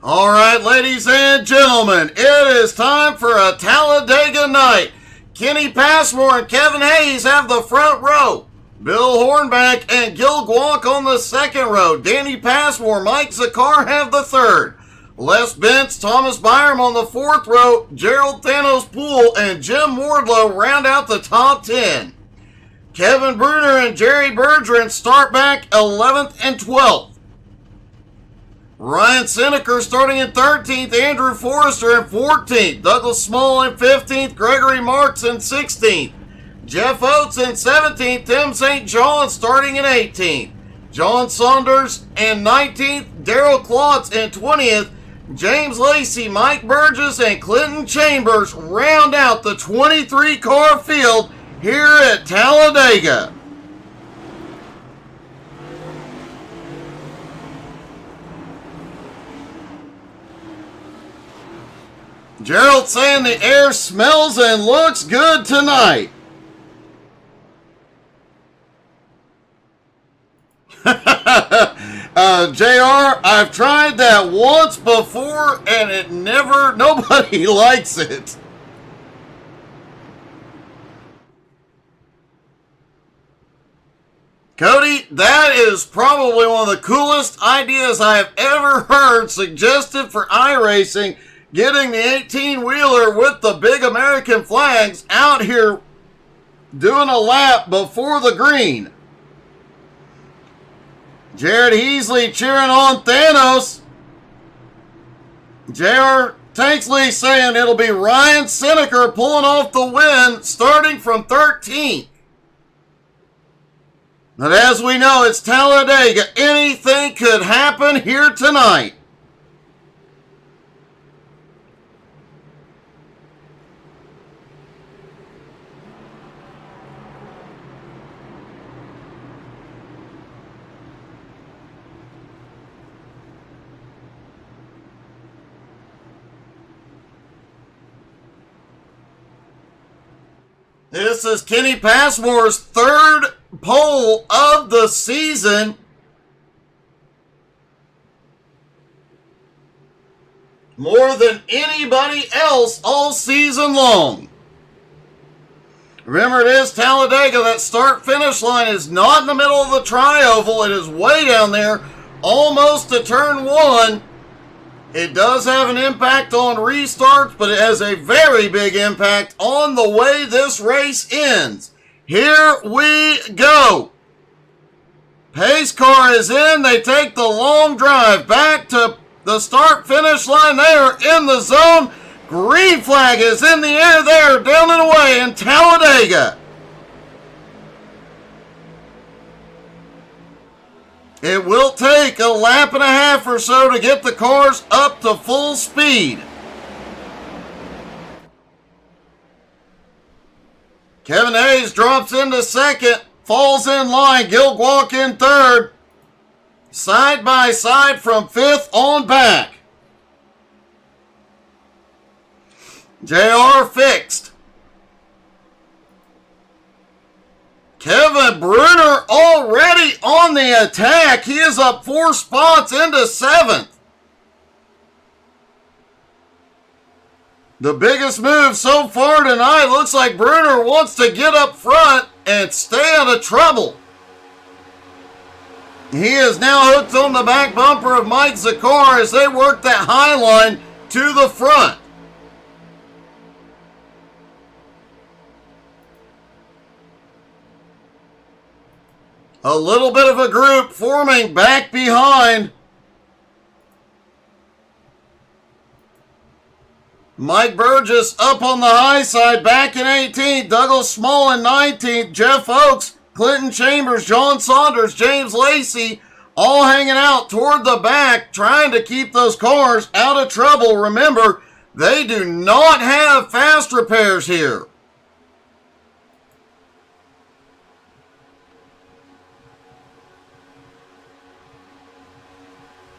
All right, ladies and gentlemen, it is time for a Talladega night. Kenny Passmore and Kevin Hayes have the front row. Bill Hornback and Gil Guanc on the second row. Danny Passmore, Mike Zakar have the third. Les Bentz, Thomas Byram on the fourth row. Gerald Thanos Poole and Jim Wardlow round out the top 10. Kevin Bruner and Jerry Bergeron start back 11th and 12th. Ryan Seneker starting in 13th, Andrew Forrester in 14th, Douglas Small in 15th, Gregory Marks in 16th, Jeff Oates in 17th, Tim St. John starting in 18th, John Saunders in 19th, Darrell Klotz in 20th, James Lacey, Mike Burgess, and Clinton Chambers round out the 23-car field here at Talladega. Gerald saying the air smells and looks good tonight. JR, I've tried that once before and nobody likes it. Cody, that is probably one of the coolest ideas I have ever heard suggested for iRacing. Getting the 18-wheeler with the big American flags out here doing a lap before the green. Jared Heasley cheering on Thanos. J.R. Tanksley saying it'll be Ryan Seneker pulling off the win starting from 13th. But as we know, it's Talladega. Anything could happen here tonight. This is Kenny Passmore's third pole of the season. More than anybody else all season long. Remember, it is Talladega. That start-finish line is not in the middle of the tri-oval. It is way down there, almost to turn one. It does have an impact on restarts, but it has a very big impact on the way this race ends. Here we go. Pace car is in. They take the long drive back to the start-finish line. They are in the zone. Green flag is in the air there, down and away in Talladega. It will take a lap and a half or so to get the cars up to full speed. Kevin Hayes drops into second, falls in line. Gil Guanc in third. Side by side from fifth on back. JR fixed. Kevin Bruner already on the attack. He is up 4 spots into 7th. The biggest move so far tonight. Looks like Bruner wants to get up front and stay out of trouble. He is now hooked on the back bumper of Mike Zakar as they work that high line to the front. A little bit of a group forming back behind. Mike Burgess up on the high side, back in 18th. Douglas Small in 19th. Jeff Oakes, Clinton Chambers, John Saunders, James Lacey, all hanging out toward the back, trying to keep those cars out of trouble. Remember, they do not have fast repairs here.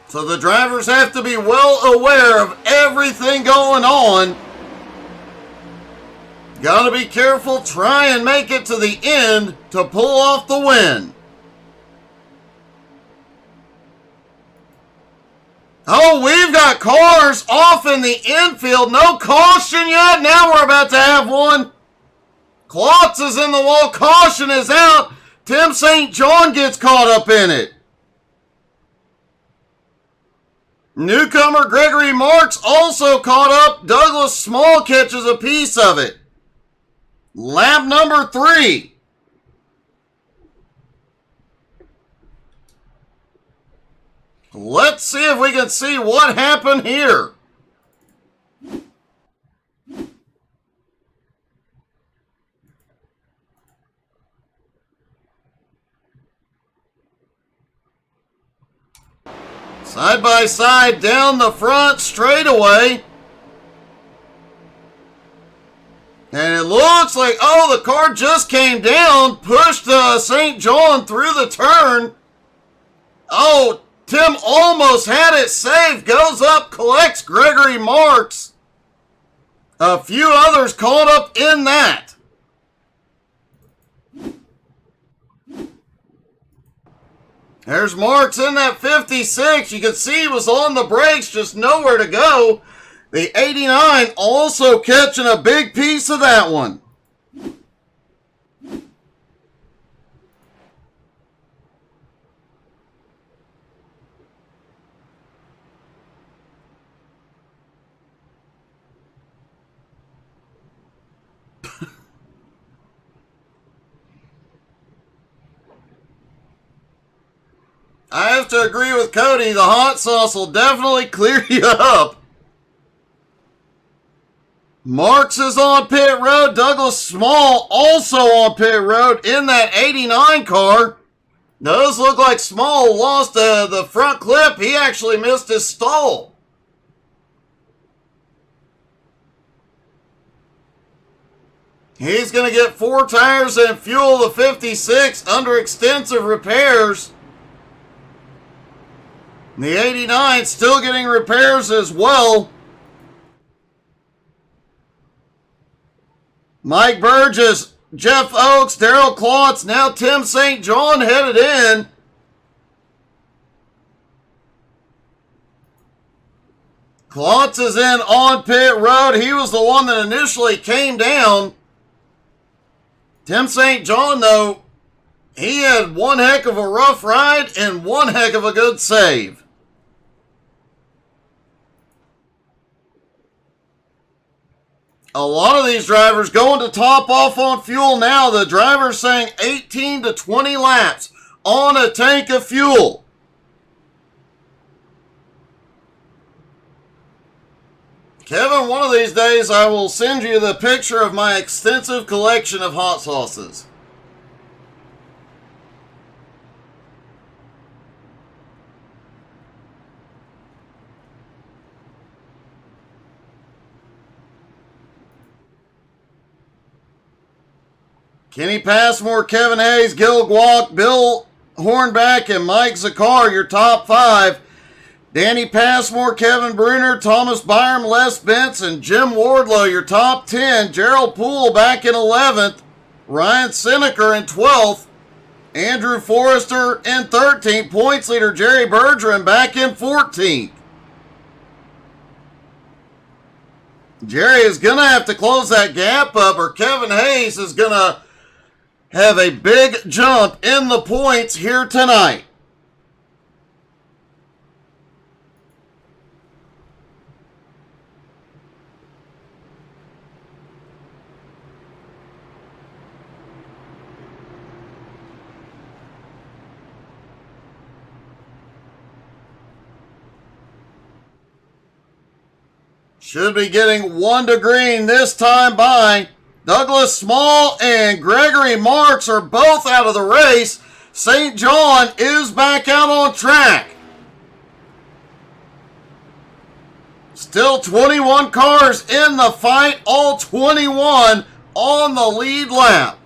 So the drivers have to be well aware of everything going on. Got to be careful, try and make it to the end to pull off the win. Oh, we've got cars off in the infield. No caution yet. Now we're about to have one. Klotz is in the wall. Caution is out. Tim St. John gets caught up in it. Newcomer Gregory Marks also caught up. Douglas Small catches a piece of it. Lap number 3. Let's see if we can see what happened here. Side by side down the front straightaway. And it looks like, oh, the car just came down, pushed St. John through the turn. Oh, Tim almost had it saved. Goes up, collects Gregory Marks. A few others caught up in that. There's Marks in that 56. You can see he was on the brakes, just nowhere to go. The 89 also catching a big piece of that one. I have to agree with Cody. The hot sauce will definitely clear you up. Marks is on pit road. Douglas Small also on pit road in that 89 car. Does look like Small lost the front clip. He actually missed his stall. He's going to get 4 tires and fuel. The 56 under extensive repairs. The 89 still getting repairs as well. Mike Burgess, Jeff Oakes, Darrell Klotz, now Tim St. John headed in. Klotz is in on pit road. He was the one that initially came down. Tim St. John, though, he had one heck of a rough ride and one heck of a good save. A lot of these drivers going to top off on fuel now. The driver's saying 18 to 20 laps on a tank of fuel. Kevin, one of these days I will send you the picture of my extensive collection of hot sauces. Kenny Passmore, Kevin Hayes, Gil Guak, Bill Hornback, and Mike Zakar, your top 5. Danny Passmore, Kevin Bruner, Thomas Byram, Les Bentz, and Jim Wardlow, your top 10. Gerald Poole back in 11th. Ryan Seneker in 12th. Andrew Forrester in 13th. Points leader Jerry Bergeron back in 14th. Jerry is going to have to close that gap up, or Kevin Hayes is going to have a big jump in the points here tonight. Should be getting 1 to green this time by Douglas Small and Gregory Marks are both out of the race. St. John is back out on track. Still 21 cars in the fight, all 21 on the lead lap.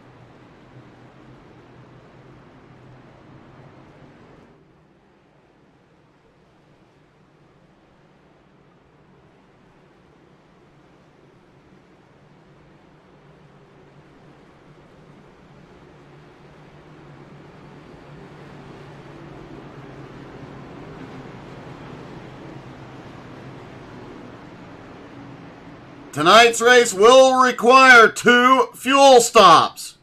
Tonight's race will require 2 fuel stops.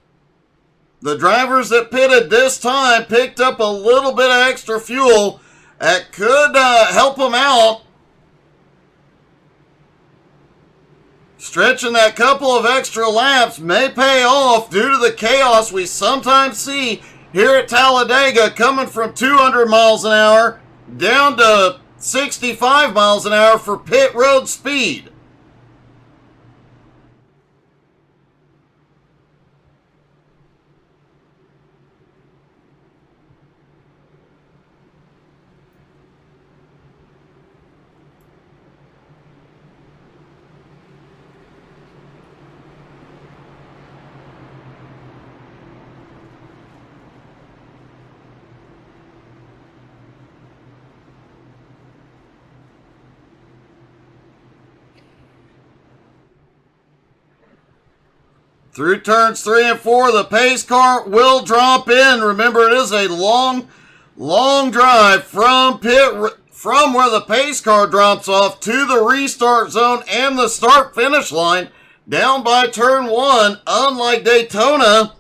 The drivers that pitted this time picked up a little bit of extra fuel that could help them out. Stretching that couple of extra laps may pay off due to the chaos we sometimes see here at Talladega, coming from 200 miles an hour down to 65 miles an hour for pit road speed. Through turns 3 and 4, the pace car will drop in. Remember, it is a long drive from where the pace car drops off to the restart zone and the start-finish line down by turn 1. Unlike Daytona,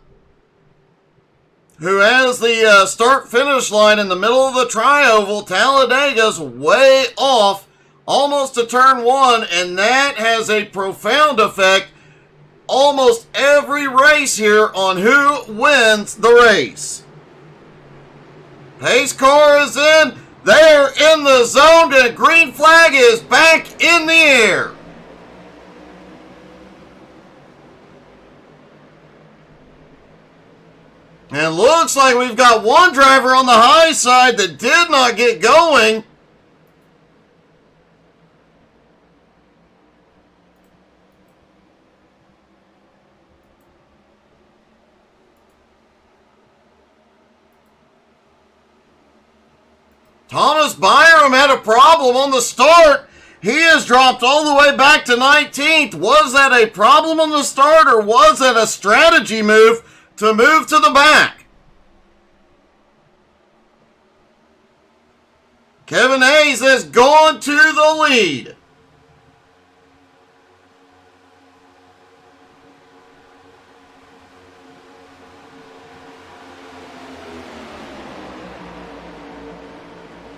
who has the start-finish line in the middle of the tri-oval, Talladega's way off almost to turn 1, and that has a profound effect almost every race here on who wins the race. Pace car is in. They're in the zone, and green flag is back in the air. And looks like we've got one driver on the high side that did not get going. Thomas Byram had a problem on the start. He has dropped all the way back to 19th. Was that a problem on the start, or was that a strategy move to move to the back? Kevin Hayes has gone to the lead.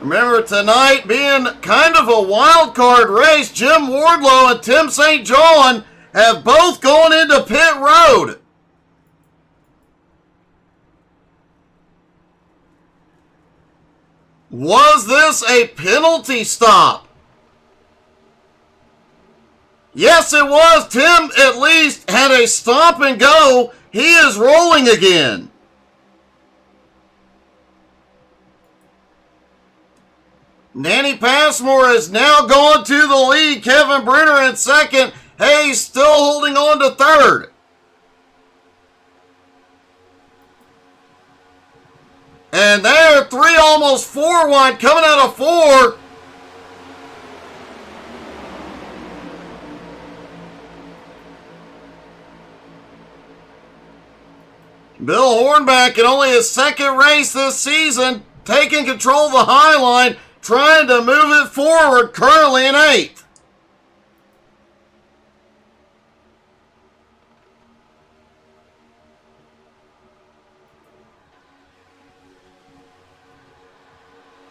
Remember, tonight being kind of a wild card race, Jim Wardlow and Tim St. John have both gone into pit road. Was this a penalty stop? Yes, it was. Tim at least had a stop and go. He is rolling again. Danny Passmore has now gone to the lead. Kevin Brenner in second. Hayes still holding on to third. And they're 3, almost 4 wide, coming out of 4. Bill Hornback, in only his second race this season, taking control of the high line, trying to move it forward, currently in 8th.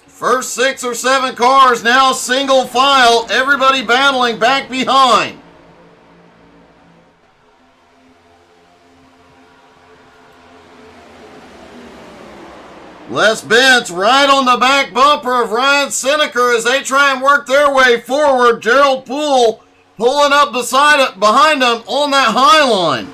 First 6 or 7 cars now single file, everybody battling back behind. Les Bentz right on the back bumper of Ryan Seneca as they try and work their way forward. Gerald Poole pulling up behind them on that high line.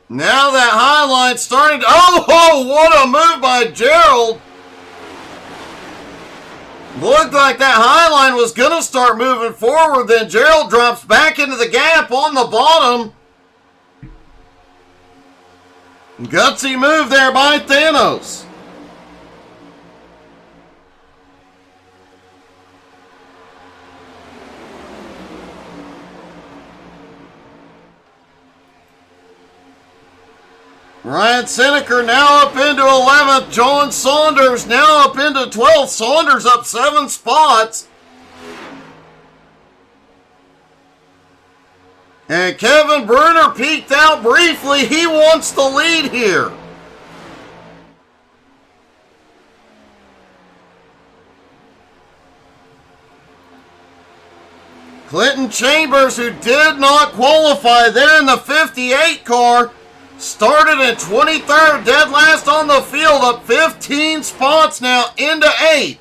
Now that high line starting to... Oh, what a move by Gerald. Looked like that high line was going to start moving forward. Then Gerald drops back into the gap on the bottom. Gutsy move there by Thanos. Ryan Seneca now up into 11th. 11th. John Saunders now up into 12th. Saunders up 7 spots. And Kevin Bruner peeked out briefly. He wants the lead here. Clinton Chambers, who did not qualify there in the 58 car, started in 23rd, dead last on the field, up 15 spots now into 8th.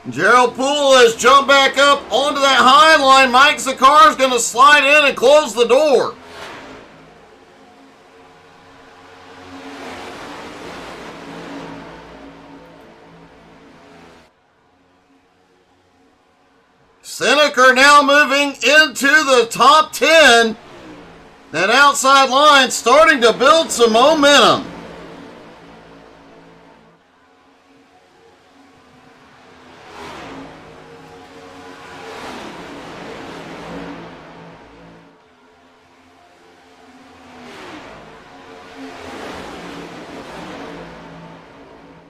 Gerald Poole has jumped back up onto that high line. Mike Zakar is going to slide in and close the door. Seneca now moving into the top 10. That outside line starting to build some momentum.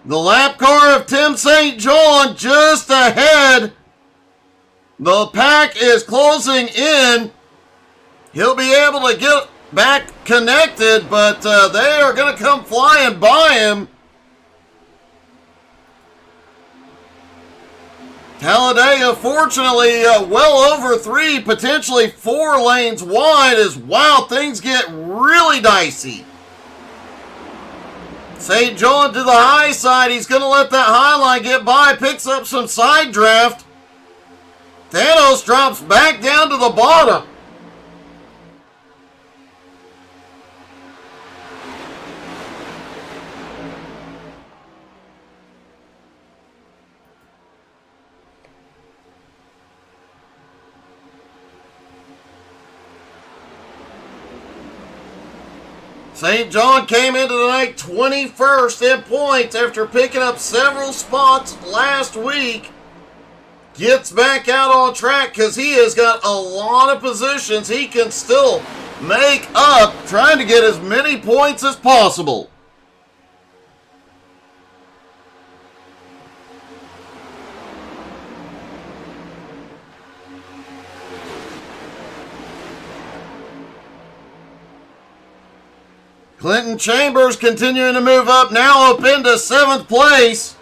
The lap car of Tim St. John just ahead. The pack is closing in. He'll be able to get back connected, but they are going to come flying by him. Talladega, fortunately, well over 3, potentially 4 lanes wide as, wow, things get really dicey. St. John to the high side. He's going to let that high line get by, picks up some side draft. Thanos drops back down to the bottom. St. John came into the night 21st in points after picking up several spots last week. Gets back out on track because he has got a lot of positions he can still make up, trying to get as many points as possible. Clinton Chambers continuing to move up, now up into 7th place.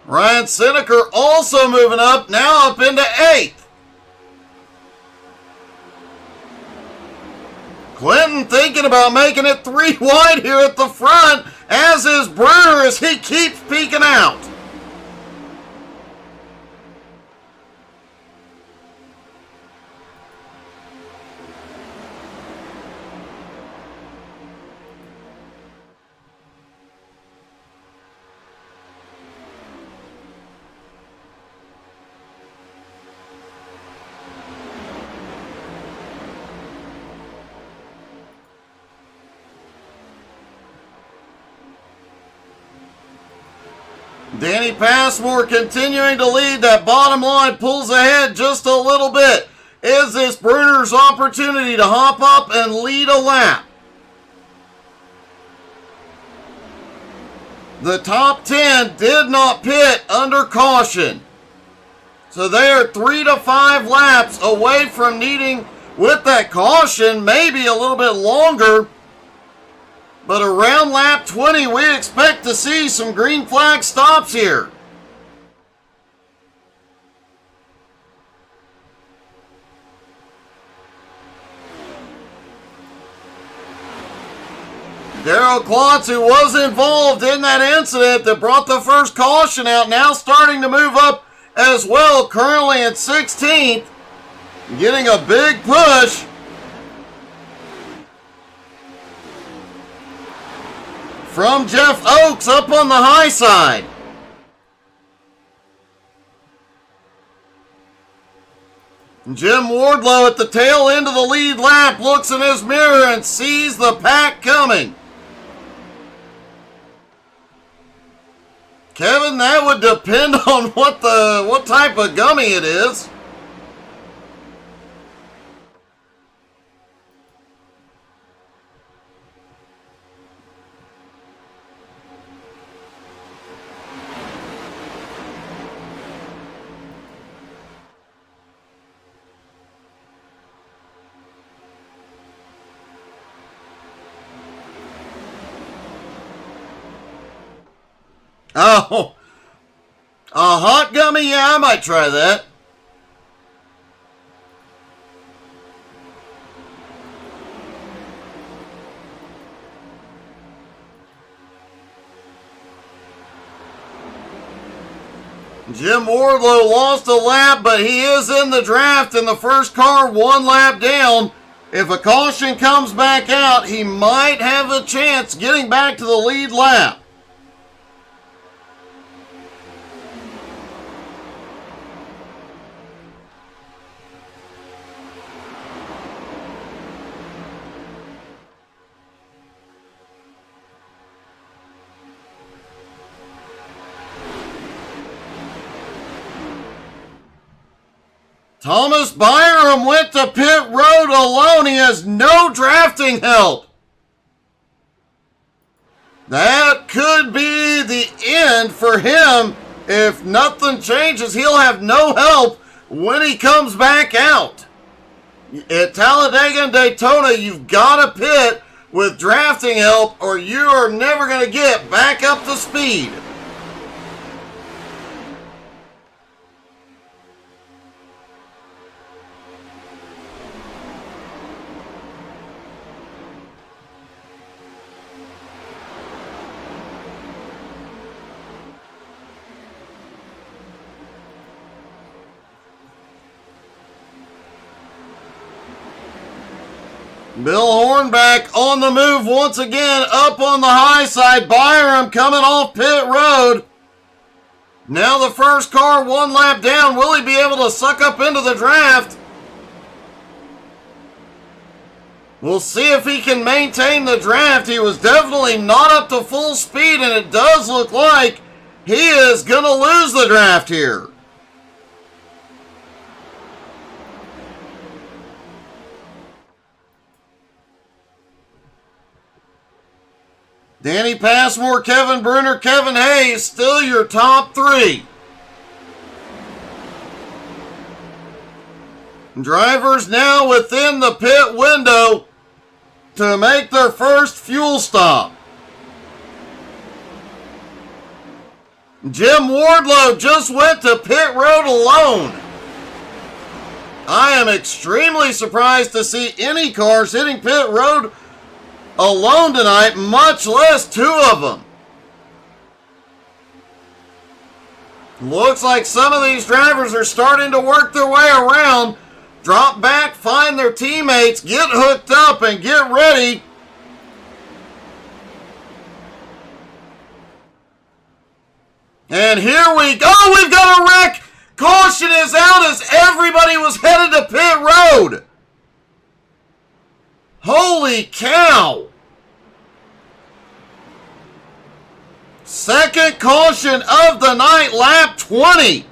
Ryan Seneca also moving up, now up into 8th. Clinton thinking about making it 3 wide here at the front, as is Bruner as he keeps peeking out. Danny Passmore continuing to lead. That bottom line pulls ahead just a little bit. Is this Bruner's opportunity to hop up and lead a lap? The top 10 did not pit under caution. So they are 3 to 5 laps away from needing, with that caution, maybe a little bit longer. But around lap 20, we expect to see some green flag stops here. Darrell Klotz, who was involved in that incident that brought the first caution out, now starting to move up as well, currently at 16th, getting a big push. From Jeff Oakes up on the high side. Jim Wardlow at the tail end of the lead lap looks in his mirror and sees the pack coming. Kevin, that would depend on what type of gummy it is. Oh, a hot gummy? Yeah, I might try that. Jim Wardlow lost a lap, but he is in the draft in the first car, 1 lap down. If a caution comes back out, he might have a chance getting back to the lead lap. Thomas Byram went to pit road alone. He has no drafting help. That could be the end for him. If nothing changes, he'll have no help when he comes back out. At Talladega and Daytona, you've got to pit with drafting help or you are never going to get back up to speed. Bill Hornback on the move once again, up on the high side. Byram coming off pit road. Now the first car 1 lap down. Will he be able to suck up into the draft? We'll see if he can maintain the draft. He was definitely not up to full speed, and it does look like he is going to lose the draft here. Danny Passmore, Kevin Bruner, Kevin Hayes, still your top 3. Drivers now within the pit window to make their first fuel stop. Jim Wardlow just went to pit road alone. I am extremely surprised to see any cars hitting pit road alone tonight, much less 2 of them. Looks like some of these drivers are starting to work their way around, drop back, find their teammates, get hooked up, and get ready. And here we go. We've got a wreck. Caution is out as everybody was headed to pit road. Holy cow. Second caution of the night, lap 20.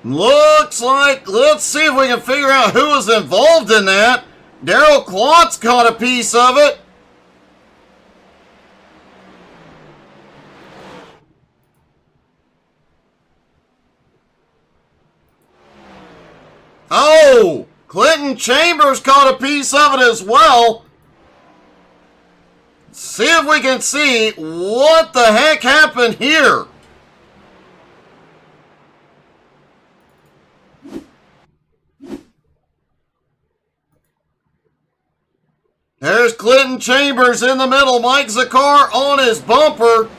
Looks like, let's see if we can figure out who was involved in that. Daryl Klotz caught a piece of it. Oh, Clinton Chambers caught a piece of it as well. See if we can see what the heck happened here. There's Clinton Chambers in the middle. Mike Zakar on his bumper.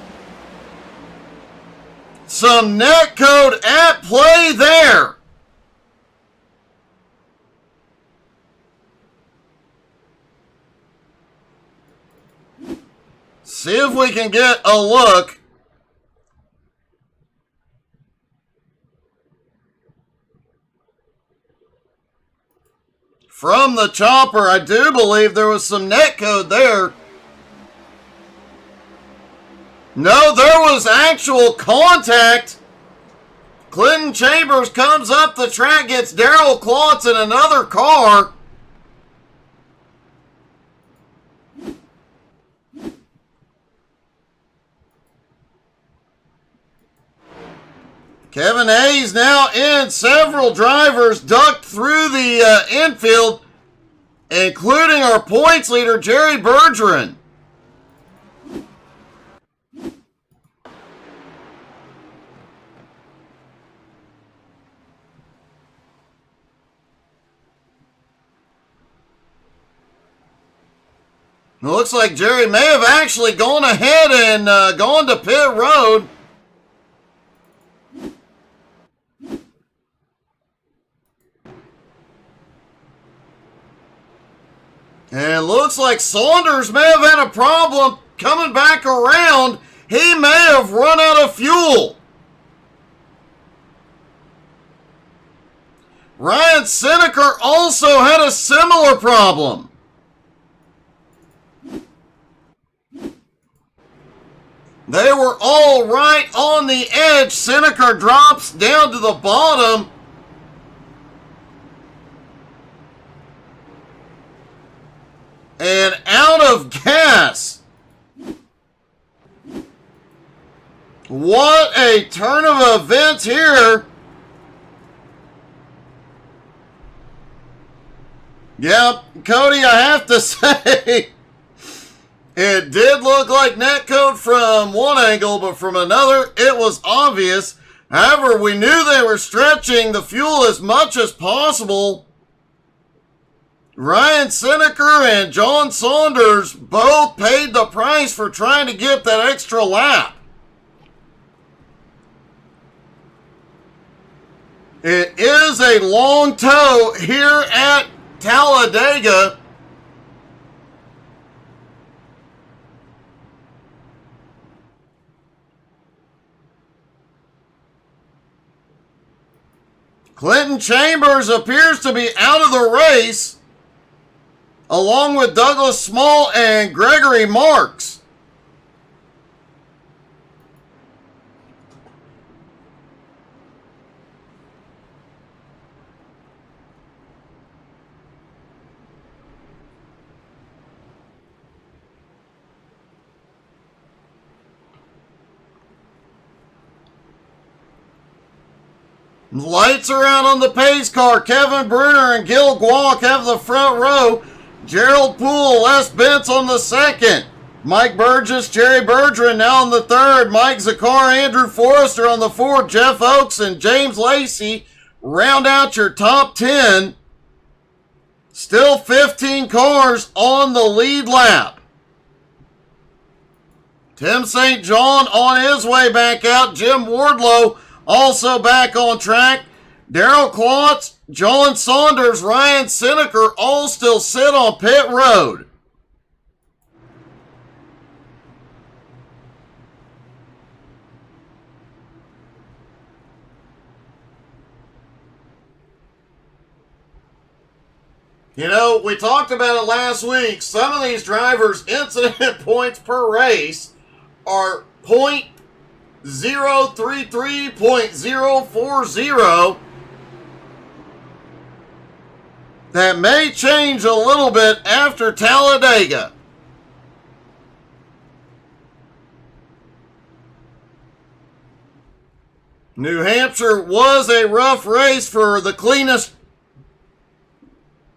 Some net code at play there. See if we can get a look. from the chopper. I do believe there was some net code there. No, there was actual contact. Clinton Chambers comes up the track, gets Darrell Klotz in another car. Kevin Hayes now in. Several drivers ducked through the infield, including our points leader, Jerry Bergeron. It looks like Jerry may have actually gone ahead and gone to pit road. And it looks like Saunders may have had a problem coming back around. He may have run out of fuel. Ryan Seneker also had a similar problem. They were all right on the edge. Seneker drops down to the bottom. And out of gas. What a turn of events here. Yep, Cody, I have to say, it did look like netcode from one angle, but from another, it was obvious. However, we knew they were stretching the fuel as much as possible. Ryan Seneker and John Saunders both paid the price for trying to get that extra lap. It is a long tow here at Talladega. Clinton Chambers appears to be out of the race, along with Douglas Small and Gregory Marks. Lights are out on the pace car. Kevin Bruner and Gil Guac have the front row. Gerald Poole, Les Bentz on the second. Mike Burgess, Jerry Bergeron now on the third. Mike Zakar, Andrew Forrester on the fourth. Jeff Oakes and James Lacey round out your top 10. Still 15 cars on the lead lap. Tim St. John on his way back out. Jim Wardlow also back on track. Darrell Klotz, John Saunders, Ryan Seneker all still sit on pit road. You know, we talked about it last week. Some of these drivers' incident points per race are 0.033, 0.040. That may change a little bit after Talladega. New Hampshire was a rough race for the cleanest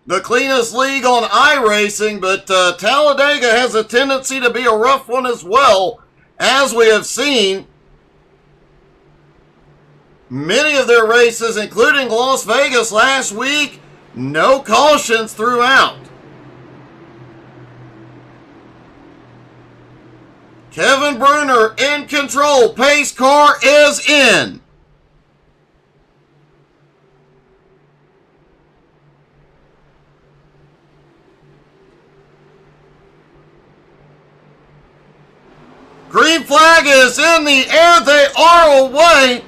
league on iRacing, but Talladega has a tendency to be a rough one as well, as we have seen. Many of their races, including Las Vegas last week, no cautions throughout. Kevin Bruner in control. Pace car is in. Green flag is in the air. They are away.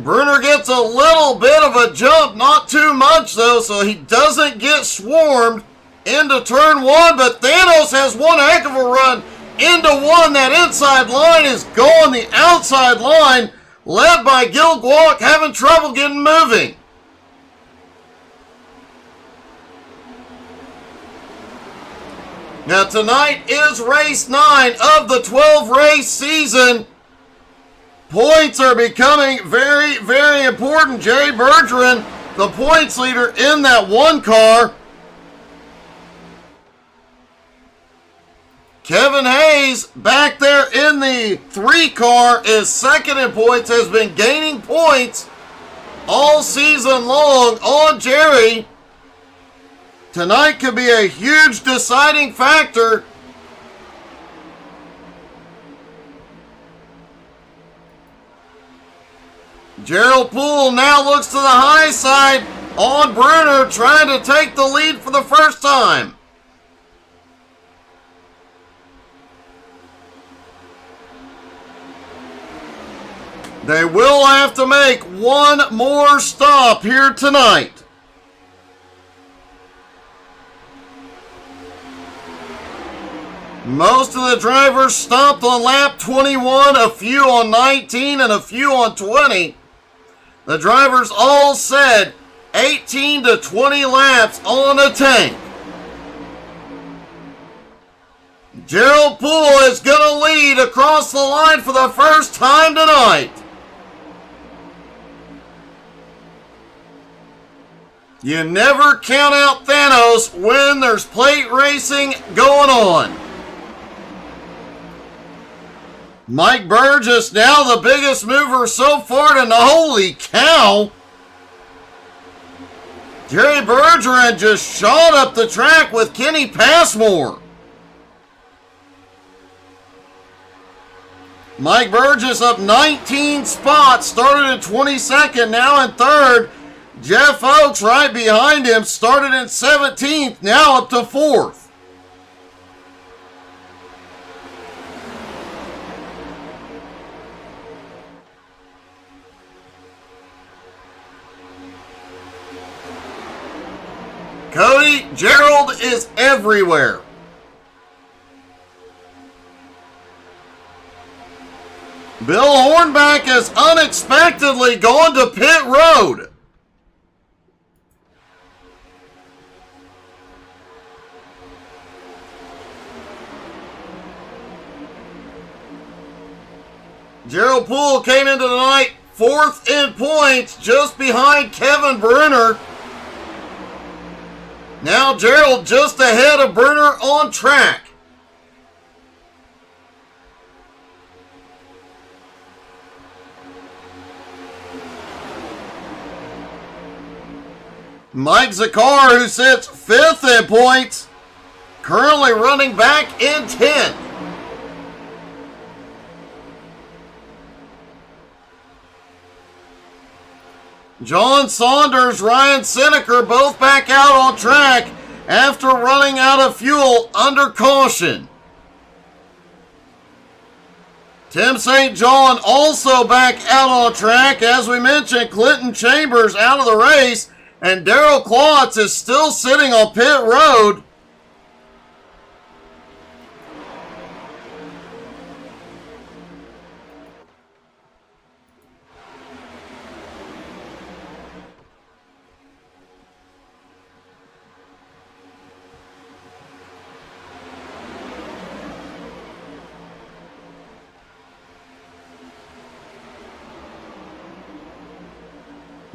Bruner gets a little bit of a jump, not too much though, so he doesn't get swarmed into turn one, but Thanos has one heck of a run into one. That inside line is going the outside line, led by Gil Guak, having trouble getting moving. Now tonight is race 9 of the 12-race season. Points are becoming very, very important. Jerry Bergeron, the points leader in that one car. Kevin Hayes back there in the 3 car is second in points, has been gaining points all season long on Jerry. Tonight could be a huge deciding factor. Gerald Poole now looks to the high side on Bruner, trying to take the lead for the first time. They will have to make one more stop here tonight. Most of the drivers stopped on lap 21, a few on 19, and a few on 20. The drivers all said 18 to 20 laps on a tank. Gerald Poole is going to lead across the line for the first time tonight. You never count out Thanos when there's plate racing going on. Mike Burgess now the biggest mover so far tonight. Holy cow! Jerry Bergeron just shot up the track with Kenny Passmore. Mike Burgess up 19 spots, started in 22nd, now in 3rd. Jeff Oakes right behind him, started in 17th, now up to 4th. Cody Gerald is everywhere. Bill Hornback has unexpectedly gone to pit road. Gerald Poole came into the night 4th in points, just behind Kevin Bruner. Now Gerald just ahead of Bruner on track. Mike Zakar, who sits 5th in points, currently running back in 10th. John Saunders, Ryan Seneker both back out on track after running out of fuel under caution. Tim St. John also back out on track. As we mentioned, Clinton Chambers out of the race, and Darrell Klotz is still sitting on pit road.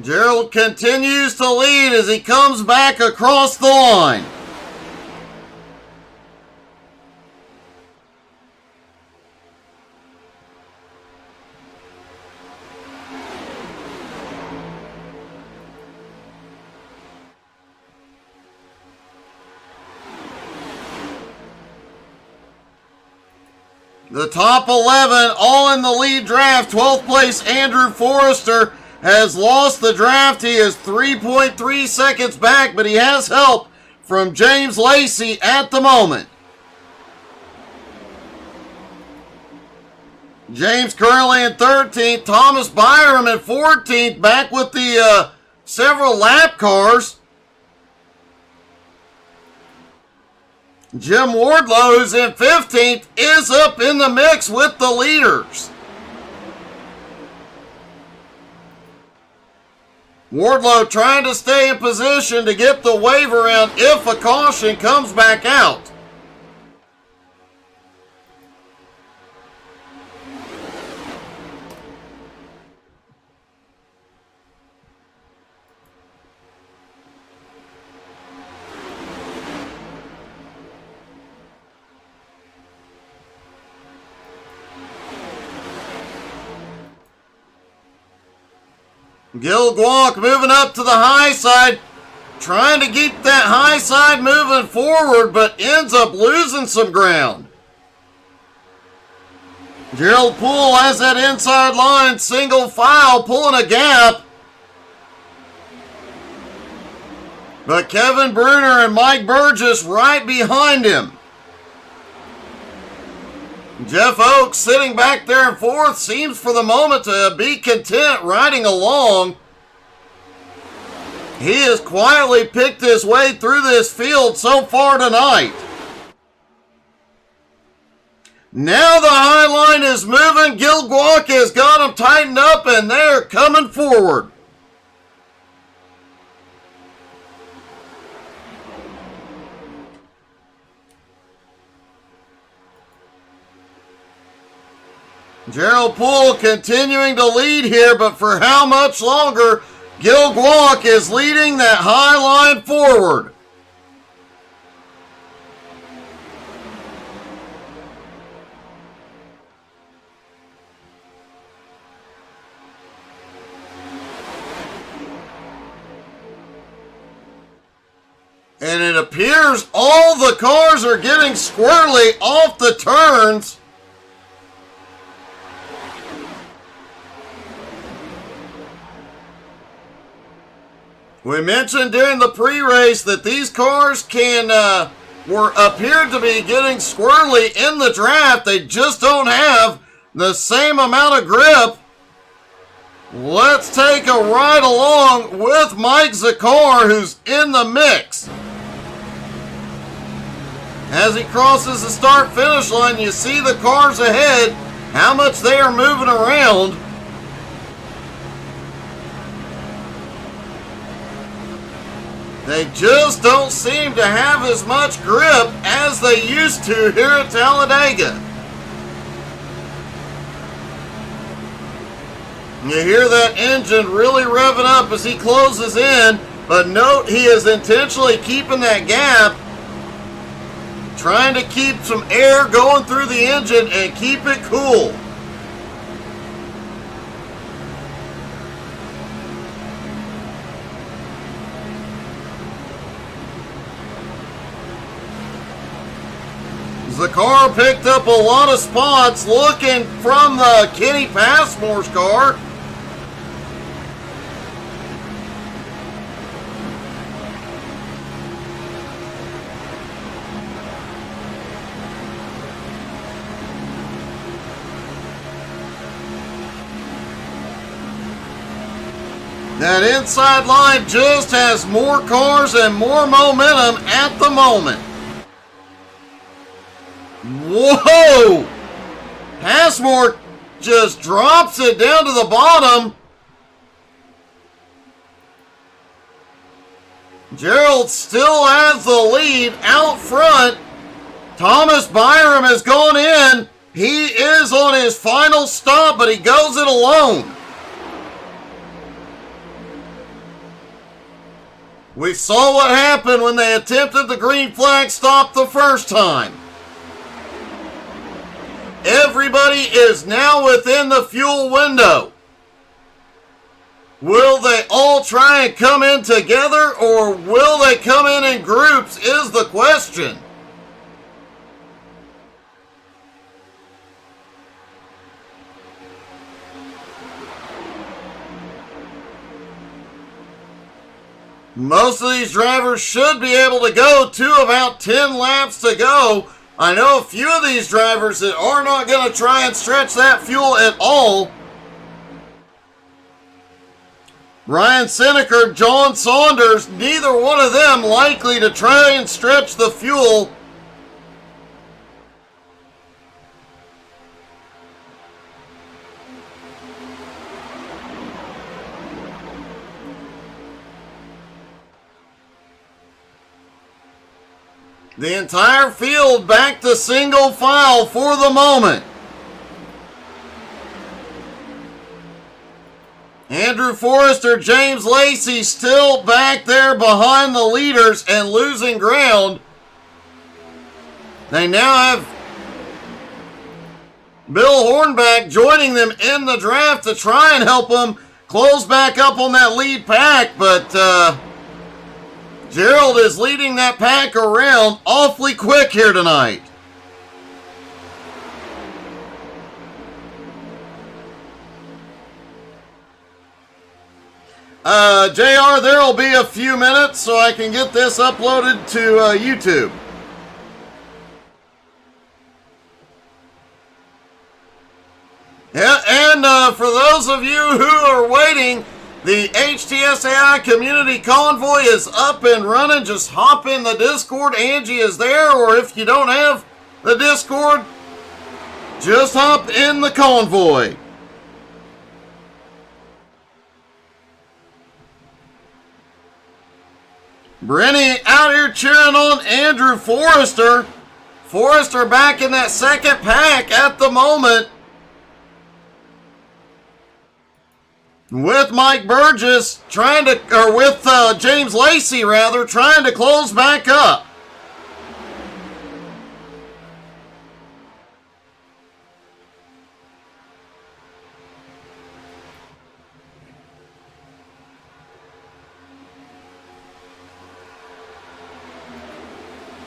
Gerald continues to lead as he comes back across the line. The top 11 all in the lead draft. 12th place Andrew Forrester has lost the draft. He is 3.3 seconds back, but he has help from James Lacey at the moment. James currently in 13th. Thomas Byram in 14th, back with the several lap cars. Jim Wardlow, who's in 15th, is up in the mix with the leaders. Wardlow trying to stay in position to get the waiver in if a caution comes back out. Gil Guac moving up to the high side, trying to keep that high side moving forward, but ends up losing some ground. Gerald Poole has that inside line, single file, pulling a gap. But Kevin Bruner and Mike Burgess right behind him. Jeff Oakes sitting back there in 4th seems for the moment to be content riding along. He has quietly picked his way through this field so far tonight. Now the high line is moving. Gil Guac has got them tightened up and they're coming forward. Gerald Poole continuing to lead here, but for how much longer? Gil Guac is leading that high line forward. And it appears all the cars are getting squirrely off the turns. We mentioned during the pre-race that these cars appeared to be getting squirrely in the draft. They just don't have the same amount of grip. Let's take a ride along with Mike Zakar, who's in the mix. As he crosses the start-finish line, you see the cars ahead, how much they are moving around. They just don't seem to have as much grip as they used to here at Talladega. You hear that engine really revving up as he closes in, but note he is intentionally keeping that gap, trying to keep some air going through the engine and keep it cool. The car picked up a lot of spots looking from the Kenny Passmore's car. That inside line just has more cars and more momentum at the moment. Whoa! Passmore just drops it down to the bottom. Gerald still has the lead out front. Thomas Byram has gone in. He is on his final stop, but he goes it alone. We saw what happened when they attempted the green flag stop the first time. Everybody is now within the fuel window. Will they all try and come in together, or will they come in groups is the question. Most of these drivers should be able to go to about 10 laps to go I know a few of these drivers that are not going to try and stretch that fuel at all. Ryan Seneker, John Saunders, neither one of them likely to try and stretch the fuel. The entire field back to single file for the moment. Andrew Forrester, James Lacey still back there behind the leaders and losing ground. They now have Bill Hornback joining them in the draft to try and help them close back up on that lead pack, but Gerald is leading that pack around awfully quick here tonight. JR, there will be a few minutes so I can get this uploaded to YouTube. Yeah, and for those of you who are waiting, the HTSAI Community Convoy is up and running. Just hop in the Discord. Angie is there, or if you don't have the Discord, just hop in the convoy. Brenny out here cheering on Andrew Forrester. Forrester back in that second pack at the moment. With Mike Burgess trying to, or with James Lacey rather, trying to close back up.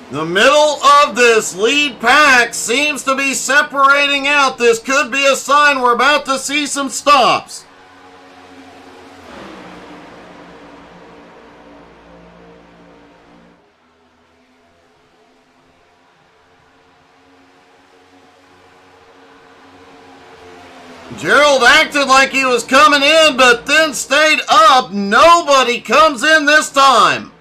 The middle of this lead pack seems to be separating out. This could be a sign we're about to see some stops. Gerald acted like he was coming in, but then stayed up. Nobody comes in this time.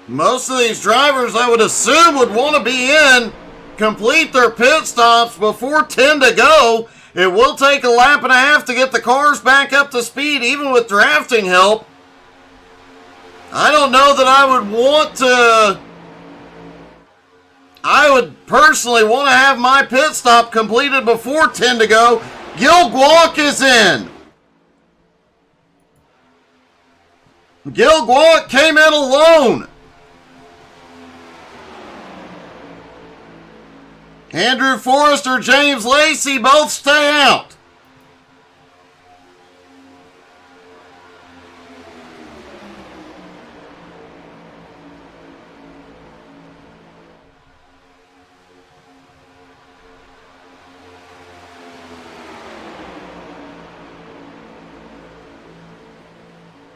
Most of these drivers, I would assume, would want to be in, complete their pit stops before 10 to go. It will take a lap and a half to get the cars back up to speed, even with drafting help. I don't know that I would want to... I would personally want to have my pit stop completed before 10 to go. Gil Guac is in. Gil Guac came in alone. Andrew Forrester, James Lacey both stay out.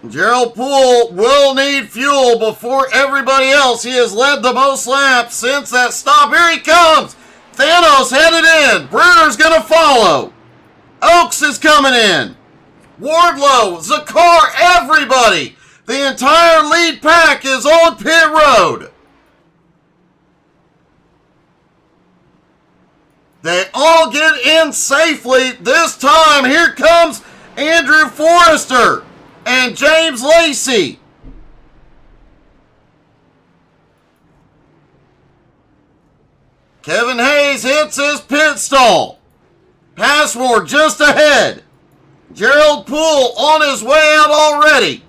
Gerald Poole will need fuel before everybody else. He has led the most laps since that stop. Here he comes. Thanos headed in. Bruner's going to follow. Oaks is coming in. Wardlow, Zakar, everybody. The entire lead pack is on pit road. They all get in safely. This time, here comes Andrew Forrester and James Lacey. Kevin Hayes hits his pit stall. Passmore just ahead. Gerald Poole on his way out already.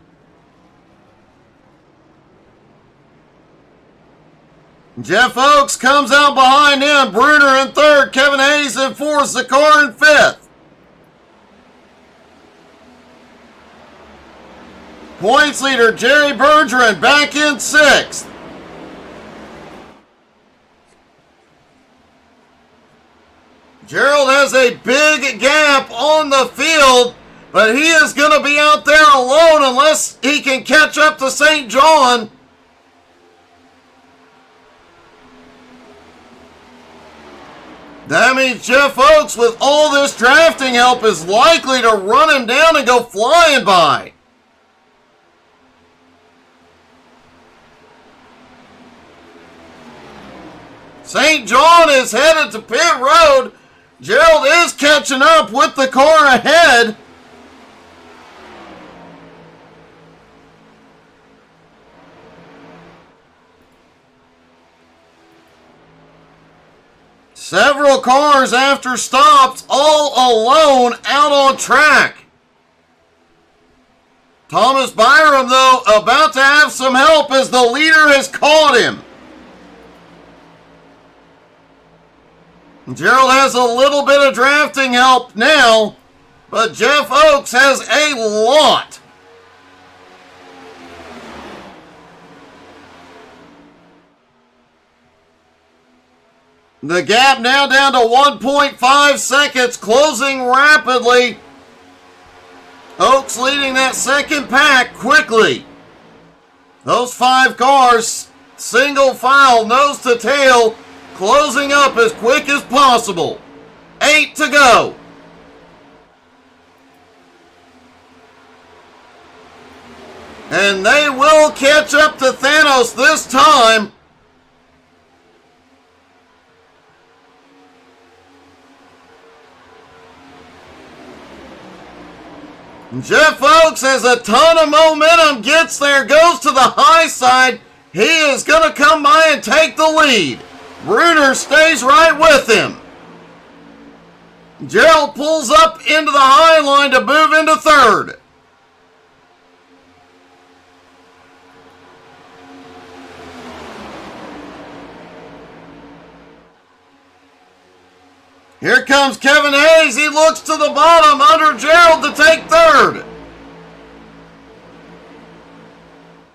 Jeff Oakes comes out behind him. Bruner in third. Kevin Hayes in fourth. Zakar in fifth. Points leader Jerry Bergeron back in sixth. Gerald has a big gap on the field, but he is going to be out there alone unless he can catch up to St. John. That means Jeff Oakes, with all this drafting help, is likely to run him down and go flying by. St. John is headed to pit road. Gerald is catching up with the car ahead. Several cars after stops, all alone out on track. Thomas Byram, though, about to have some help as the leader has caught him. Gerald has a little bit of drafting help now, but Jeff Oakes has a lot. The gap now down to 1.5 seconds, closing rapidly. Oakes leading that second pack quickly. Those 5 cars, single file, nose to tail, closing up as quick as possible. 8 to go. And they will catch up to Thanos this time. Jeff Oakes has a ton of momentum, gets there, goes to the high side. He is going to come by and take the lead. Bruner stays right with him. Gerald pulls up into the high line to move into third. Here comes Kevin Hayes. He looks to the bottom under Gerald to take third.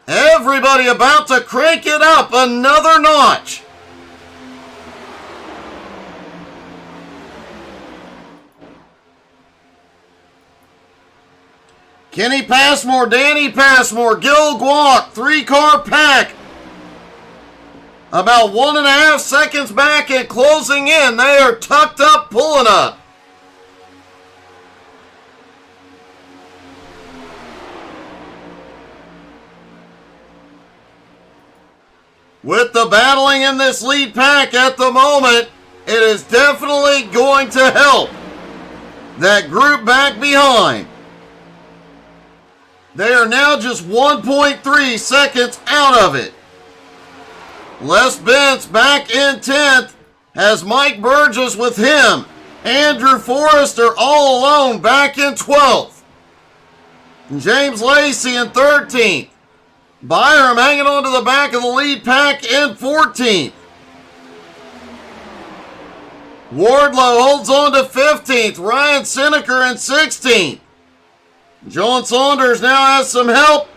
Everybody about to crank it up another notch. Kenny Passmore, Danny Passmore, Gil Guac, 3-car pack. About 1.5 seconds back and closing in. They are tucked up, pulling up. With the battling in this lead pack at the moment, it is definitely going to help that group back behind. They are now just 1.3 seconds out of it. Les Bentz back in 10th, has Mike Burgess with him. Andrew Forrester all alone back in 12th. James Lacey in 13th. Byram hanging on to the back of the lead pack in 14th. Wardlow holds on to 15th. Ryan Seneker in 16th. John Saunders now has some help.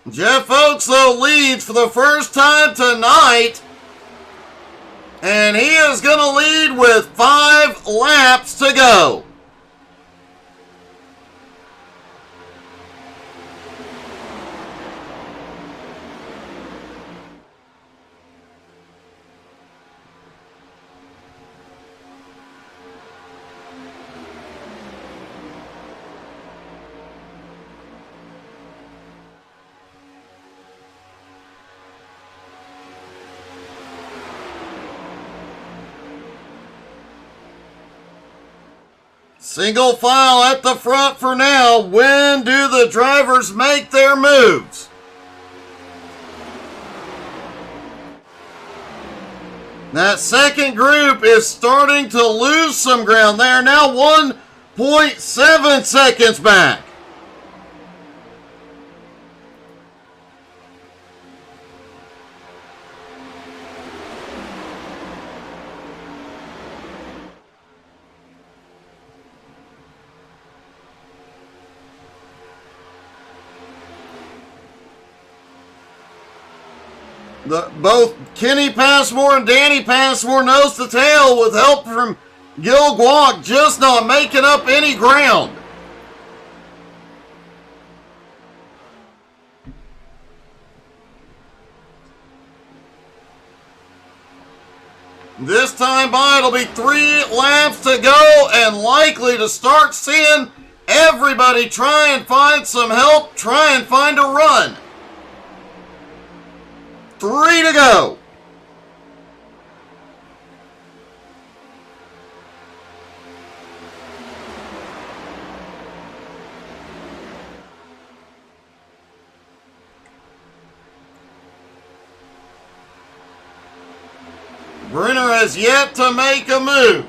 Jeff Oakes, though, leads for the first time tonight. And he is going to lead with 5 laps to go. Single file at the front for now. When do the drivers make their moves? That second group is starting to lose some ground. They are now 1.7 seconds back. Both Kenny Passmore and Danny Passmore nose to tail with help from Gil Guac, just not making up any ground. This time by, it'll be 3 laps to go and likely to start seeing everybody try and find some help, try and find a run. 3 to go. Bruner has yet to make a move.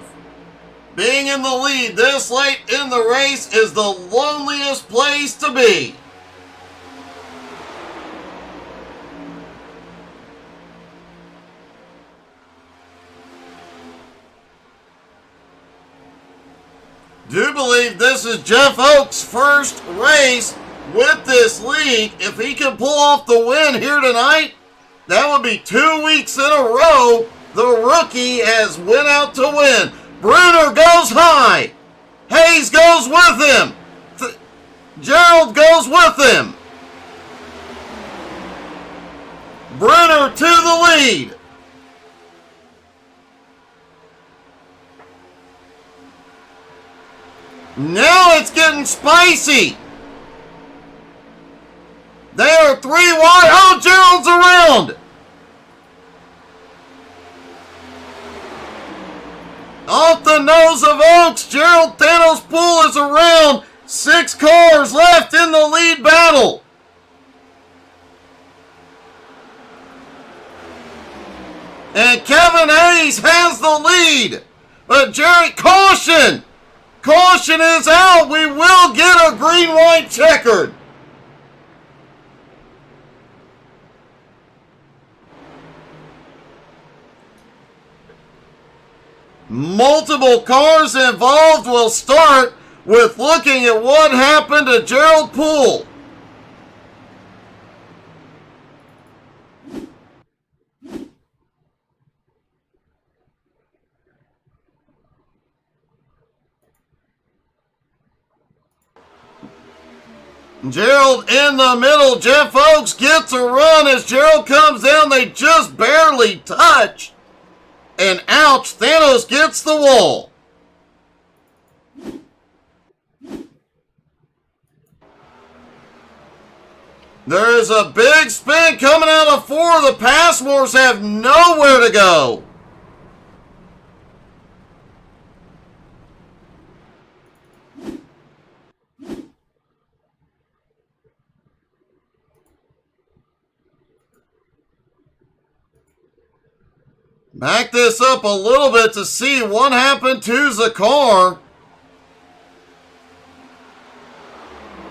Being in the lead this late in the race is the loneliest place to be. Do believe this is Jeff Oaks' first race with this league. If he can pull off the win here tonight, that would be 2 weeks in a row the rookie has went out to win. Bruner goes high. Hayes goes with him. Gerald goes with him. Bruner to the lead. Now it's getting spicy. They are 3 wide. Oh, Gerald's around. Off the nose of Oaks, Gerald Thanos Poole is around. 6 cars left in the lead battle. And Kevin Hayes has the lead. But Jerry, caution! Caution is out. We will get a green-white checkered. Multiple cars involved. Will start with looking at what happened to Gerald Poole. Gerald in the middle. Jeff Oaks gets a run as Gerald comes down. They just barely touch. And ouch, Thanos gets the wall. There is a big spin coming out of 4. The Passmores have nowhere to go. Back this up a little bit to see what happened to the car.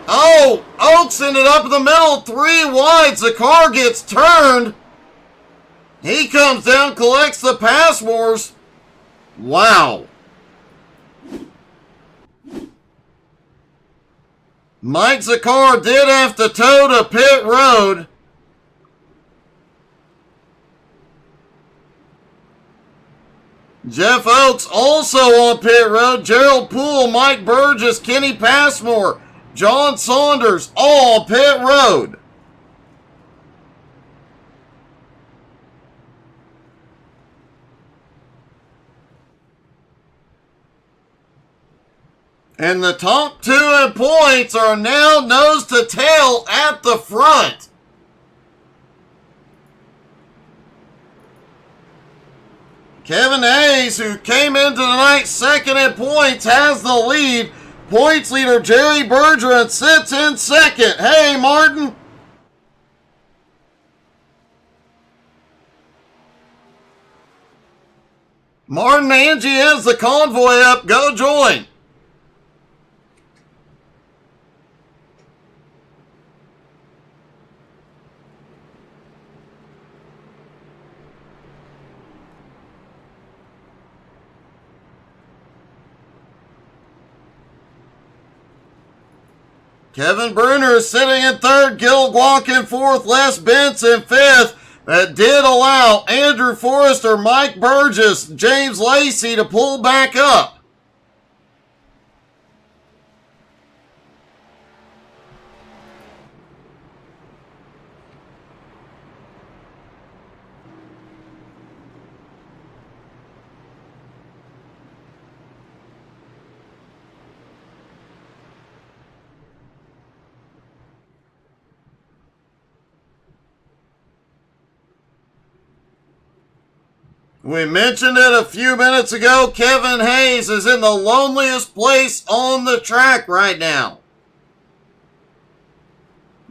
Oh, Oaks ended up in the middle, 3 wides. The car gets turned. He comes down, collects the Passmores. Wow. Mike Zakar did have to tow to pit road. Jeff Oaks also on pit road. Gerald Poole, Mike Burgess, Kenny Passmore, John Saunders, all on pit road. And the top 2 in points are now nose to tail at the front. Kevin Hayes, who came into tonight second in points, has the lead. Points leader Jerry Bergeron sits in second. Hey, Martin. Martin Angie has the convoy up. Go join. Kevin Bruner is sitting in third, Gil Guac in fourth, Les Bentz in fifth. That did allow Andrew Forrester, Mike Burgess, James Lacey to pull back up. We mentioned it a few minutes ago. Kevin Hayes is in the loneliest place on the track right now.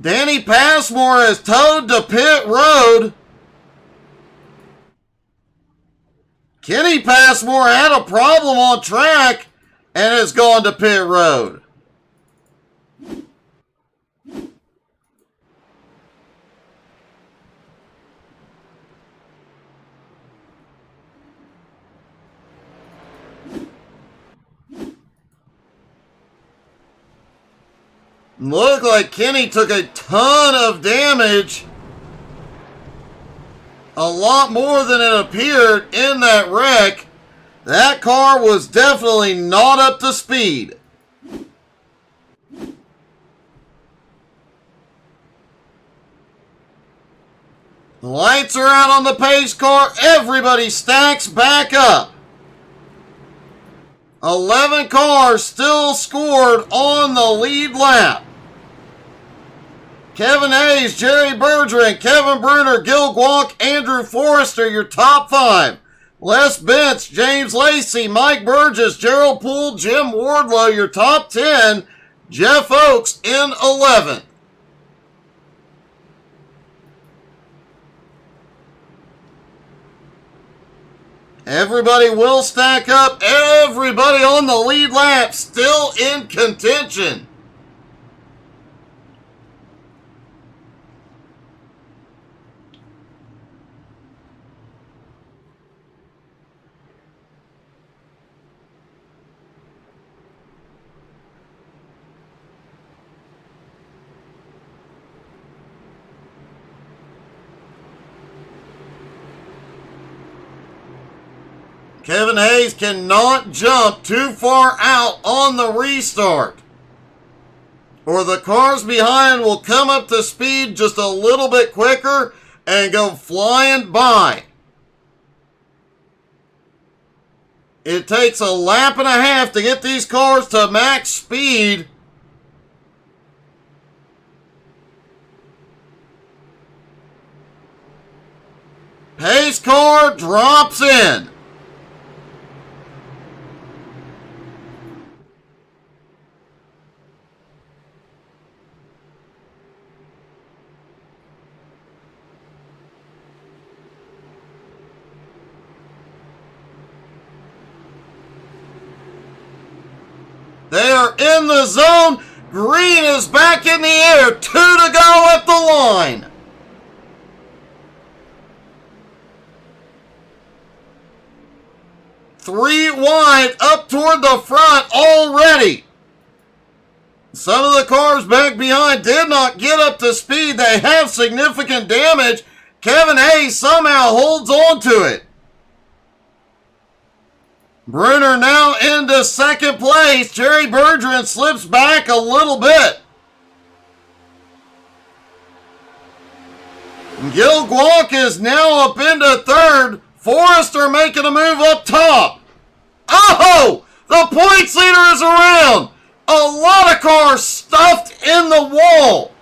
Danny Passmore is towed to pit road. Kenny Passmore had a problem on track and has gone to pit road. Looked like Kenny took a ton of damage. A lot more than it appeared in that wreck. That car was definitely not up to speed. The lights are out on the pace car. Everybody stacks back up. 11 cars still scored on the lead lap. Kevin Hayes, Jerry Bergeron, Kevin Bruner, Gil Guac, Andrew Forrester, your top 5. Les Bentz, James Lacey, Mike Burgess, Gerald Poole, Jim Wardlow, your top 10. Jeff Oakes in 11th. Everybody will stack up. Everybody on the lead lap still in contention. Kevin Hayes cannot jump too far out on the restart, or the cars behind will come up to speed just a little bit quicker and go flying by. It takes a lap and a half to get these cars to max speed. Pace car drops in. They are in the zone. Green is back in the air. 2 to go at the line. Three wide up toward the front already. Some of the cars back behind did not get up to speed. They have significant damage. Kevin Hayes somehow holds on to it. Bruner now into second place. Jerry Bergeron slips back a little bit. Gil Guac is now up into third. Forrester making a move up top. Oh! The points leader is around. A lot of cars stuffed in the wall.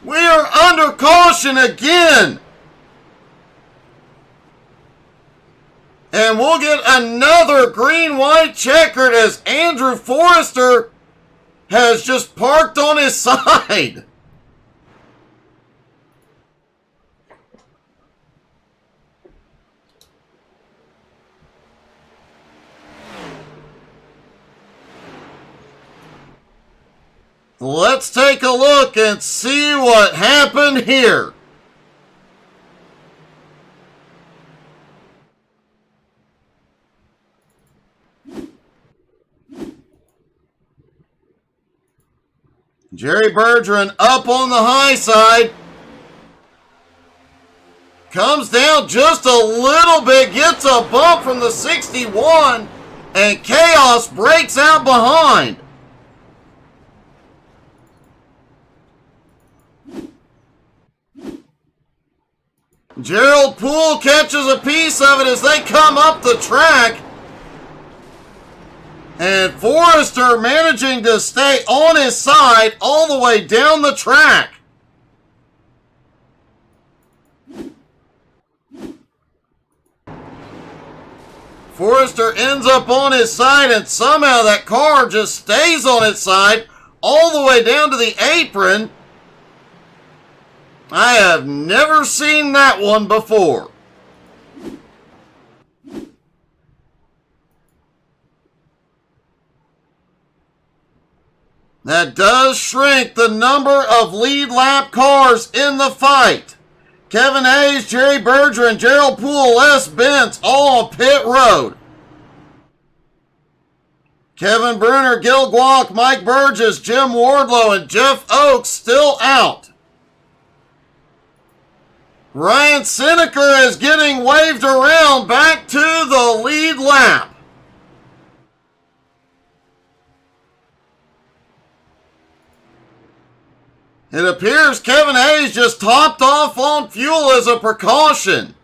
We are under caution again. And we'll get another green-white checkered as Andrew Forrester has just parked on his side. Let's take a look and see what happened here. Jerry Bergeron up on the high side. Comes down just a little bit, gets a bump from the 61, and chaos breaks out behind. Gerald Poole catches a piece of it as they come up the track. And Forrester managing to stay on his side all the way down the track. Forrester ends up on his side, and somehow that car just stays on its side all the way down to the apron. I have never seen that one before. That does shrink the number of lead lap cars in the fight. Kevin Hayes, Jerry Bergeron, Gerald Poole, Les Benz, all on pit road. Kevin Bruner, Gil Guac, Mike Burgess, Jim Wardlow, and Jeff Oakes still out. Ryan Seneca is getting waved around back to the lead lap. It appears Kevin Hayes just topped off on fuel as a precaution.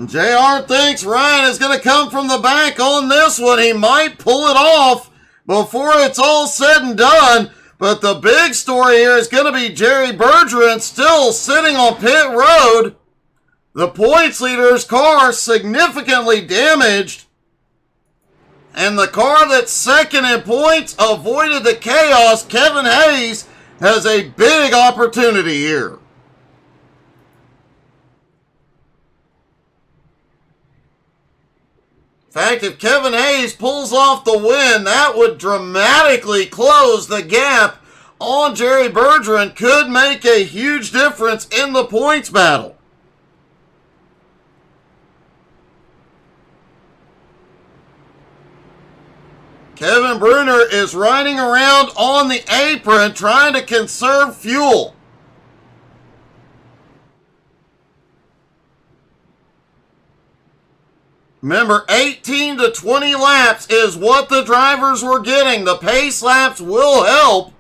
JR thinks Ryan is going to come from the back on this one. He might pull it off before it's all said and done. But the big story here is going to be Jerry Bergeron still sitting on pit road. The points leader's car significantly damaged. And the car that's second in points avoided the chaos. Kevin Hayes has a big opportunity here. In fact, if Kevin Hayes pulls off the win, that would dramatically close the gap on Jerry Bergeron. Could make a huge difference in the points battle. Kevin Bruner is riding around on the apron trying to conserve fuel. Remember, 18 to 20 laps is what the drivers were getting. The pace laps will help.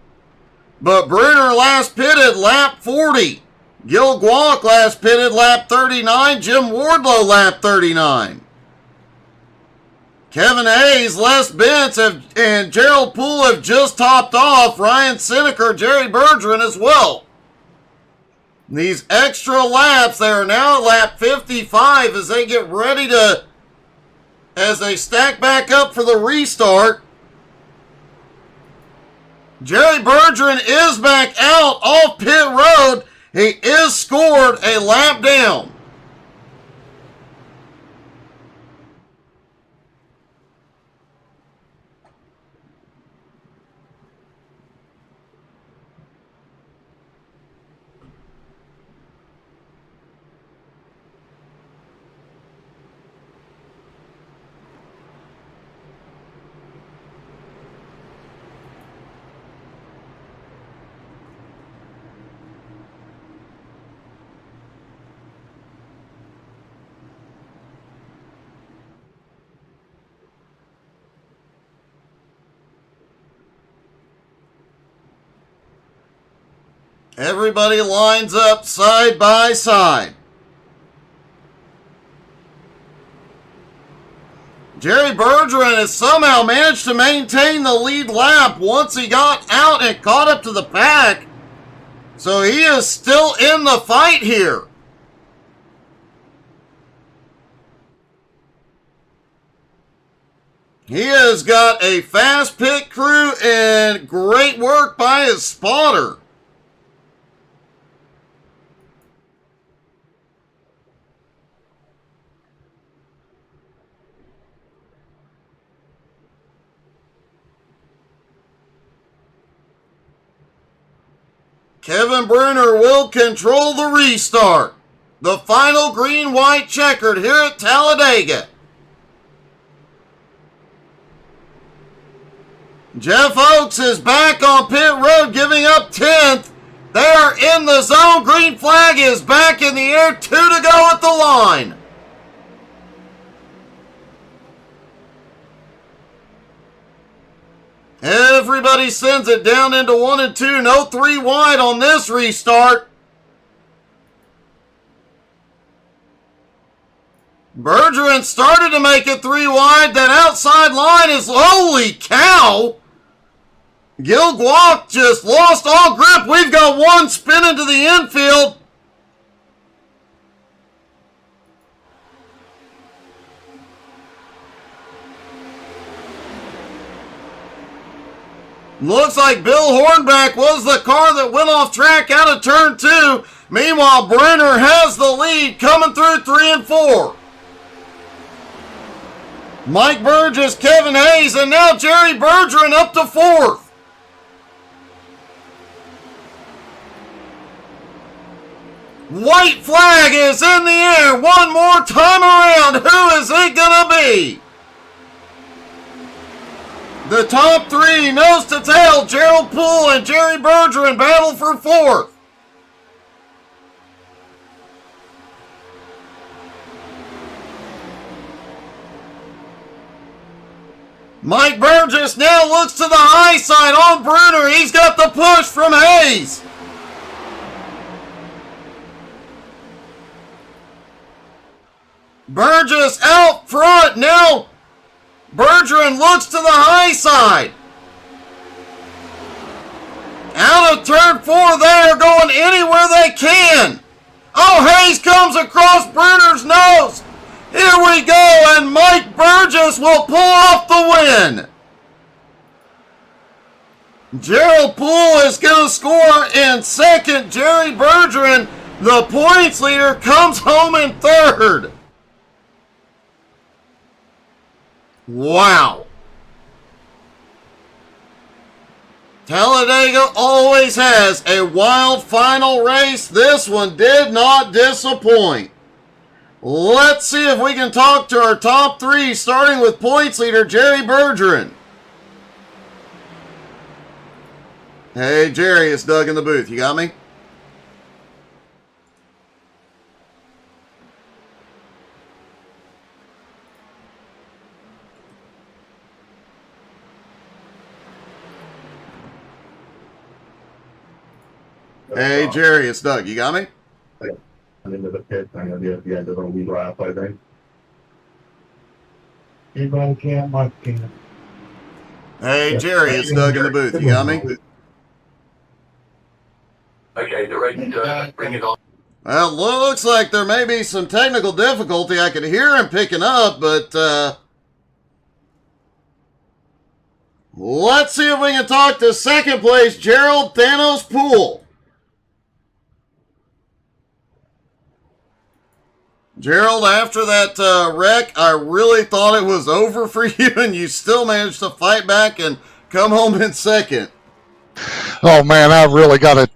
But Bruner last pitted lap 40. Gil Guac last pitted lap 39. Jim Wardlow lap 39. Kevin Hayes, Les Benz, and Gerald Poole have just topped off. Ryan Seneca, Jerry Bergeron as well. These extra laps, they are now at lap 55 as they get ready to... as they stack back up for the restart. Jerry Bergeron is back out off pit road. He is scored a lap down. Everybody lines up side by side. Jerry Bergeron has somehow managed to maintain the lead lap once he got out and caught up to the pack. So he is still in the fight here. He has got a fast pit crew and great work by his spotter. Kevin Bruner will control the restart. The final green-white checkered here at Talladega. Jeff Oakes is back on pit road, giving up 10th. They are in the zone. Green flag is back in the air. 2 to go at the line. Everybody sends it down into 1 and 2. No 3 wide on this restart. Bergeron started to make it 3 wide. That outside line is, holy cow. Gil Guak just lost all grip. We've got one spin into the infield. Looks like Bill Hornback was the car that went off track out of turn 2. Meanwhile, Brenner has the lead coming through 3 and 4. Mike Burgess, Kevin Hayes, and now Jerry Bergeron up to 4th. White flag is in the air one more time around. Who is it going to be? The top 3, nose to tail, Gerald Poole and Jerry Bergeron battle for 4th. Mike Burgess now looks to the high side on Bruner. He's got the push from Hayes. Burgess out front. Now Bergeron looks to the high side. Out of turn 4, they are going anywhere they can. Oh, Hayes comes across Bruner's nose. Here we go, and Mike Burgess will pull off the win. Gerald Poole is going to score in 2nd. Jerry Bergeron, the points leader, comes home in 3rd. Wow. Talladega always has a wild final race. This one did not disappoint. Let's see if we can talk to our top 3, starting with points leader Jerry Bergeron. Hey, Jerry, it's Doug in the booth. You got me? Hey, Jerry, it's Doug. You got me? I'm into the pit. I'm going to be at the end of the lead lap, I think. Anybody can, Mike can. Hey, Jerry, it's Doug in the booth. You got me? Okay, they're ready to bring it on. Well, looks like there may be some technical difficulty. I could hear him picking up, but let's see if we can talk to 2nd place, Gerald Thanos Poole. Gerald, after that wreck, I really thought it was over for you, and you still managed to fight back and come home in 2nd. Oh, man, I really got to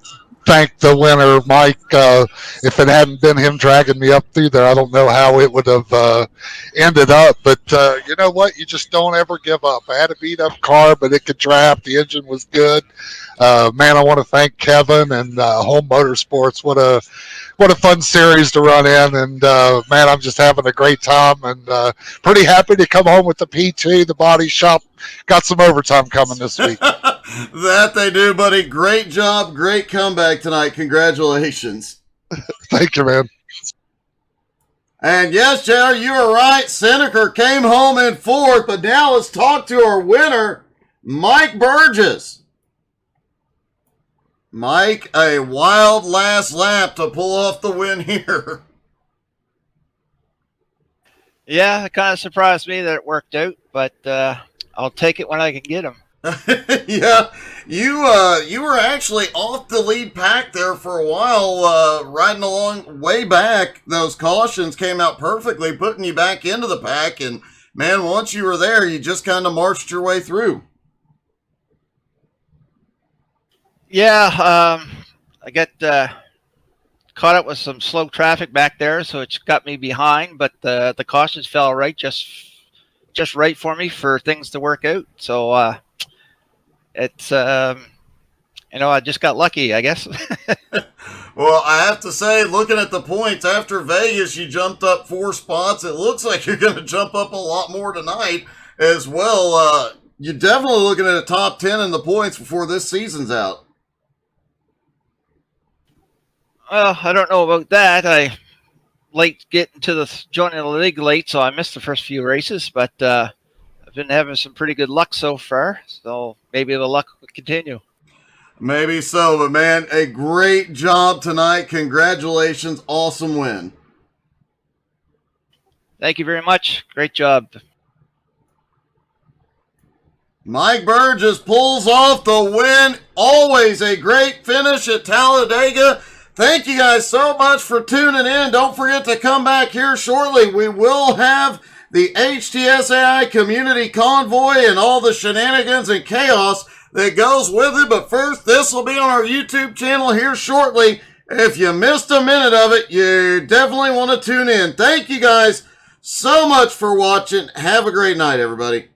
thank the winner, Mike. If it hadn't been him dragging me up through there, I don't know how it would have ended up. But you know what? You just don't ever give up. I had a beat-up car, but it could draft. The engine was good. Man, I want to thank Kevin and Home Motorsports. What a fun series to run in, and man, I'm just having a great time, and pretty happy to come home with the P2. The body shop got some overtime coming this week. That they do, buddy. Great job, great comeback tonight. Congratulations. Thank you, man. And yes, JR, you are right. Seneca came home in 4th, but now let's talk to our winner, Mike Burgess. Mike, a wild last lap to pull off the win here. Yeah, it kind of surprised me that it worked out, but I'll take it when I can get them. Yeah, you were actually off the lead pack there for a while, riding along way back. Those cautions came out perfectly, putting you back into the pack, and man, once you were there, you just kind of marched your way through. Yeah, I got caught up with some slow traffic back there, so it's got me behind. But the cautions fell right, just right for me for things to work out. So it's I just got lucky, I guess. Well, I have to say, looking at the points after Vegas, you jumped up 4 spots. It looks like you're going to jump up a lot more tonight as well. You're definitely looking at a top 10 in the points before this season's out. Well, I don't know about that. I late getting to the joining the league late, so I missed the first few races. But I've been having some pretty good luck so far, so maybe the luck will continue. Maybe so, but man, a great job tonight. Congratulations. Awesome win. Thank you very much. Great job. Mike Burgess pulls off the win. Always a great finish at Talladega. Thank you guys so much for tuning in. Don't forget to come back here shortly. We will have the HTSAI Community Convoy and all the shenanigans and chaos that goes with it. But first, this will be on our YouTube channel here shortly. If you missed a minute of it, you definitely want to tune in. Thank you guys so much for watching. Have a great night, everybody.